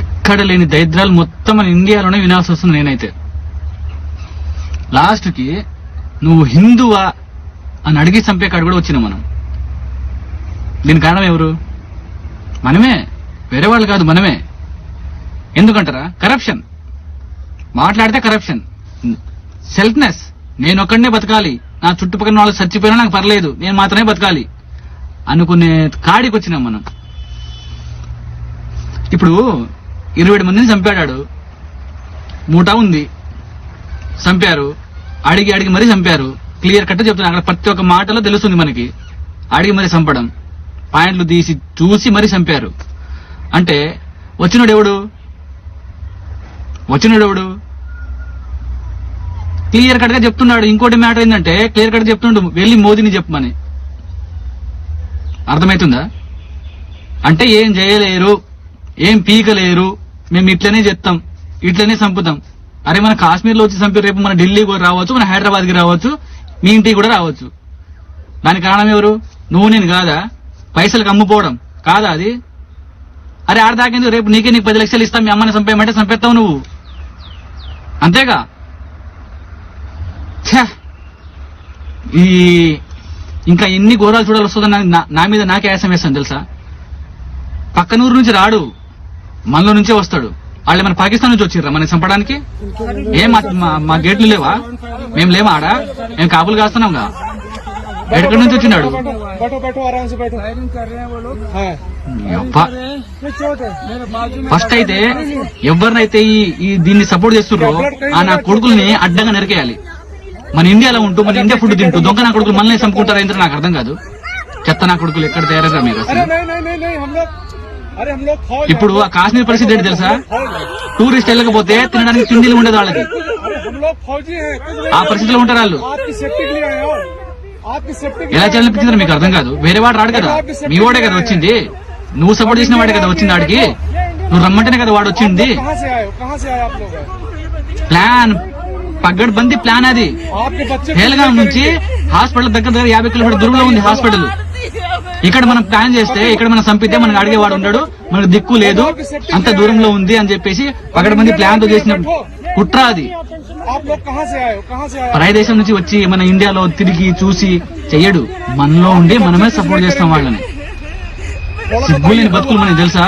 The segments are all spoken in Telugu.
ఎక్కడ లేని దరిద్రాలు మొత్తం మన ఇండియాలోనే వినాల్సి వస్తుంది. నేనైతే లాస్ట్ కి నువ్వు హిందువా అని అడిగి చంపే కాడు కూడా వచ్చినాం మనం. దీని కారణం ఎవరు? మనమే, వేరే వాళ్ళు కాదు, మనమే. ఎందుకంటారా? కరప్షన్. మాట్లాడితే కరప్షన్, సెల్ఫ్నెస్. నేను ఒక్కడనే బతకాలి, నా చుట్టుపక్కల వాళ్ళు చచ్చిపోయినా నాకు పర్లేదు, నేను మాత్రమే బతకాలి అనుకునే కాడికి వచ్చినాం మనం. ఇప్పుడు 27 మందిని చంపాడాడు, మూటా ఉంది, చంపారు, అడిగి మరీ చంపారు. క్లియర్ కట్ చెప్తున్నా, అక్కడ ప్రతి ఒక్క మాటలో తెలుస్తుంది మనకి. అడిగి మరీ చంపడం, పాయింట్లు తీసి చూసి మరీ చంపారు. అంటే వచ్చినోడు ఎవడు? క్లియర్ కట్ గా చెప్తున్నాడు. ఇంకోటి మ్యాటర్ ఏంటంటే క్లియర్ కట్ చెప్తుండు, వెళ్ళి మోదీని చెప్పమని. అర్థమవుతుందా? అంటే ఏం చేయలేరు, ఏం పీకలేరు, మేము ఇట్లనే చెప్తాం, ఇట్లనే చంపుతాం. అరే మన కాశ్మీర్ లో వచ్చి చంపారు, రేపు మన ఢిల్లీ కూడా రావచ్చు, మన హైదరాబాద్ కి రావచ్చు, మీ ఇంటికి కూడా రావచ్చు. దానికి కారణం ఎవరు? నువ్వు నేను కాదా? పైసలకు అమ్ముకోవడం కాదా అది? అరే ఆడదాకేందుకు, రేపు నీకు 10 లక్షలు ఇస్తాం, మీ అమ్మని చంపేయమంటే చంపేస్తావు నువ్వు, అంతేగా? ఈ ఇంకా ఎన్ని ఘోరాలు చూడాలి వస్తుందని నా మీద నాకే ఆయాసం వేస్తాను తెలుసా. పక్కనూరు నుంచి రాడు, మనలో నుంచే వస్తాడు. వాళ్ళు మన పాకిస్తాన్ నుంచి వచ్చిర్రా మనకి చంపడానికి? ఏం మా గేట్లు లేవా? మేము లేవా ఆడ? మేము కాపులు కాస్తున్నాంగా. ఎక్కడి నుంచి వచ్చినాడు? ఫస్ట్ అయితే ఎవరినైతే ఈ దీన్ని సపోర్ట్ చేస్తున్నారో ఆ నా కొడుకుల్ని అడ్డంగా నరికేయాలి. మన ఇండియాలో ఉంటూ, మన ఇండియా ఫుడ్ తింటూ దొంగ నా కొడుకులు మనల్ని చంపుకుంటారా ఏంటో నాకు అర్థం కాదు. చెత్త నా కొడుకులు ఎక్కడ తయారయ్యారా మీరు అసలు? ఇప్పుడు ఆ కాశ్మీర్ పరిస్థితి ఏంటి తెలుసా? టూరిస్ట్ వెళ్ళకపోతే తినడానికి తిండిలు ఉండదు వాళ్ళకి. ఆ పరిస్థితిలో ఉంటారు వాళ్ళు. ఎలా చేయాలనిపించిందో మీకు అర్థం కాదు. వేరే వాడు రాడు కదా, మీ వాడే కదా వచ్చింది. నువ్వు సపోర్ట్ చేసిన వాడే కదా వచ్చింది. వాడికి నువ్వు రమ్మంటేనే కదా వాడు వచ్చింది. ప్లాన్ పగ్గడ్బందీ ప్లాన్ అది. హేల్గాం నుంచి హాస్పిటల్ దగ్గర 50 కిలోమీటర్ దూరంలో ఉంది హాస్పిటల్. ఇక్కడ మనం ప్లాన్ చేస్తే, ఇక్కడ మనం చంపితే మనకు అడిగేవాడు ఉండడు, మనకు దిక్కు లేదు, అంత దూరంలో ఉంది అని చెప్పేసి పగడబంది ప్లాన్ తో చేసిన కుట్ర అది. పరాయి దేశం నుంచి వచ్చి మన ఇండియాలో తిరిగి చూసి చెయ్యడు, మనలో ఉండి మనమే సపోర్ట్ చేస్తాం వాళ్ళని. సిగ్గులేని బతుకులు మనకి తెలుసా?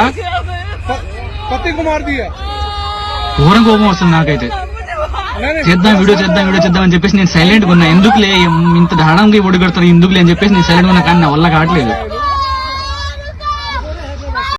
ఘోరం కోపం వస్తుంది నాకైతే. వీడియో చేద్దాం అని చెప్పేసి నేను సైలెంట్ గా ఉన్నా. ఎందుకులే ఇంత దారుణంగా ఒడిగడతారు, ఎందుకులే అని చెప్పేసి నేను సైలెంట్ గా ఉన్నా. కానీ నా వల్ల కావట్లేదు.